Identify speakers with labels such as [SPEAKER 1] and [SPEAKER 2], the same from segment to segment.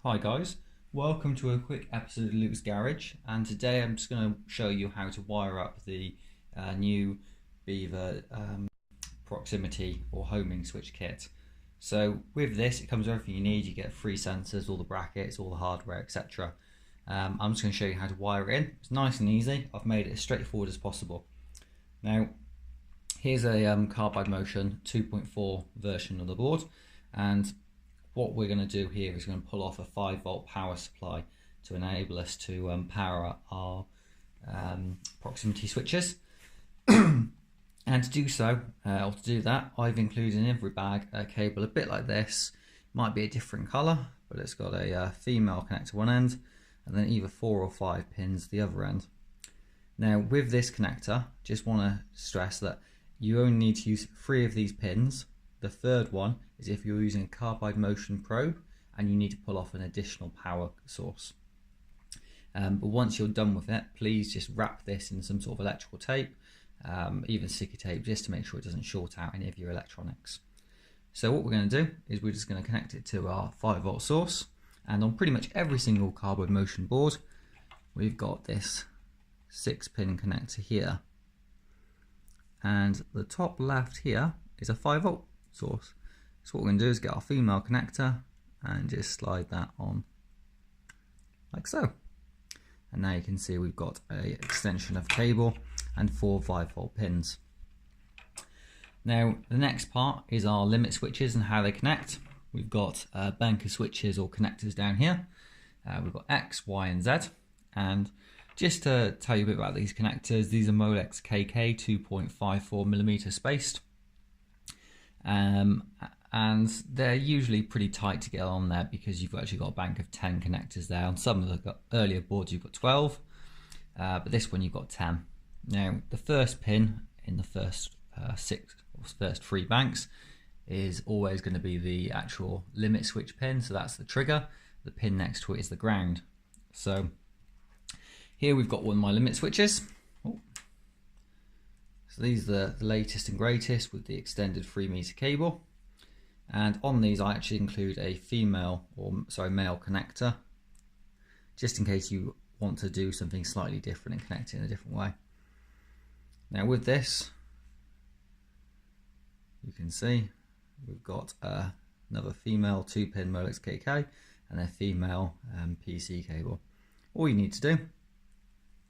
[SPEAKER 1] Hi guys, welcome to a quick episode of Luke's Garage, and today I'm just going to show you how to wire up the new Beaver proximity or homing switch kit. So with this it comes with everything you need. You get free sensors, all the brackets, all the hardware, etc. I'm just going to show you how to wire it in. It's nice and easy. I've made it as straightforward as possible. Now here's a carbide motion 2.4 version of the board, and what we're going to do here is going to pull off a 5-volt power supply to enable us to power our proximity switches. And to do so, or to do that, I've included in every bag a cable a bit like this. Might be a different colour, but it's got a female connector one end, and then either 4 or 5 pins the other end. Now with this connector, just want to stress that you only need to use 3 of these pins. The third one is if you're using a carbide motion probe and you need to pull off an additional power source. But once you're done with it, please just wrap this in some sort of electrical tape, even sticky tape, just to make sure it doesn't short out any of your electronics. So what we're going to do is we're just going to connect it to our 5-volt source, and on pretty much every single carbide motion board we've got this 6-pin connector here, and the top left here is a 5-volt source. So what we're going to do is get our female connector and just slide that on like so. And now you can see we've got an extension of cable and 4 5-volt pins. Now the next part is our limit switches and how they connect. We've got a bank of switches or connectors down here. We've got X, Y and Z. And just to tell you a bit about these connectors, these are Molex KK 2.54mm spaced. And they're usually pretty tight to get on there because you've actually got a bank of 10 connectors there. On some of the earlier boards you've got 12, but this one you've got 10. Now the first pin in the first 3 banks is always going to be the actual limit switch pin, so that's the trigger. The pin next to it is the ground. So here we've got one of my limit switches. So these are the latest and greatest with the extended 3-meter cable, and on these I actually include a male connector, just in case you want to do something slightly different and connect it in a different way. Now with this, you can see we've got another female 2-pin Molex KK and a female PC cable. All you need to do,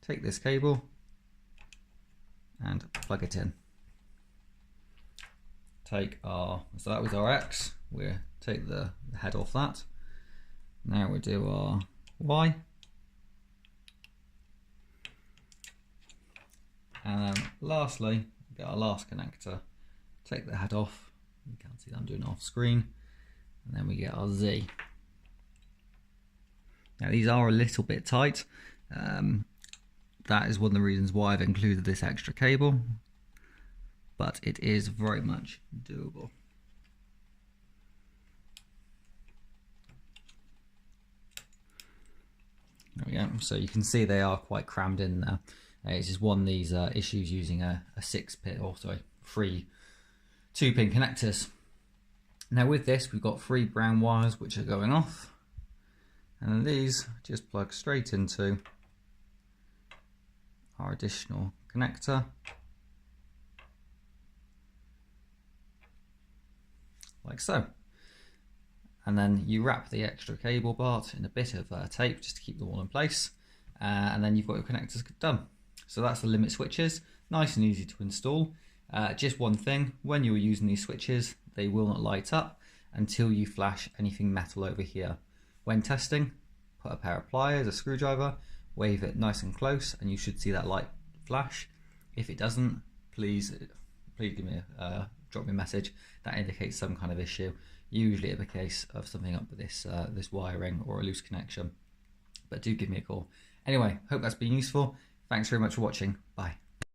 [SPEAKER 1] take this cable and plug it in. So that was our X. We'll take the head off that. Now we do our Y. And then lastly, get our last connector. Take the head off. You can't see that I'm doing it off screen. And then we get our Z. Now these are a little bit tight. That is one of the reasons why I've included this extra cable, but it is very much doable. There we go. So you can see they are quite crammed in there. It's just one of these issues using a 3 2-pin connectors. Now with this we've got 3 brown wires which are going off, and these just plug straight into our additional connector like so, and then you wrap the extra cable part in a bit of tape just to keep them all in place, and then you've got your connectors done. So that's the limit switches, nice and easy to install. Just one thing, when you're using these switches they will not light up until you flash anything metal over here. When testing, put a pair of pliers, a screwdriver, wave it nice and close and you should see that light flash. If it doesn't, please give me drop me a message. That indicates some kind of issue. Usually it's a case of something up with this wiring or a loose connection, but do give me a call. Anyway, hope that's been useful. Thanks very much for watching. Bye.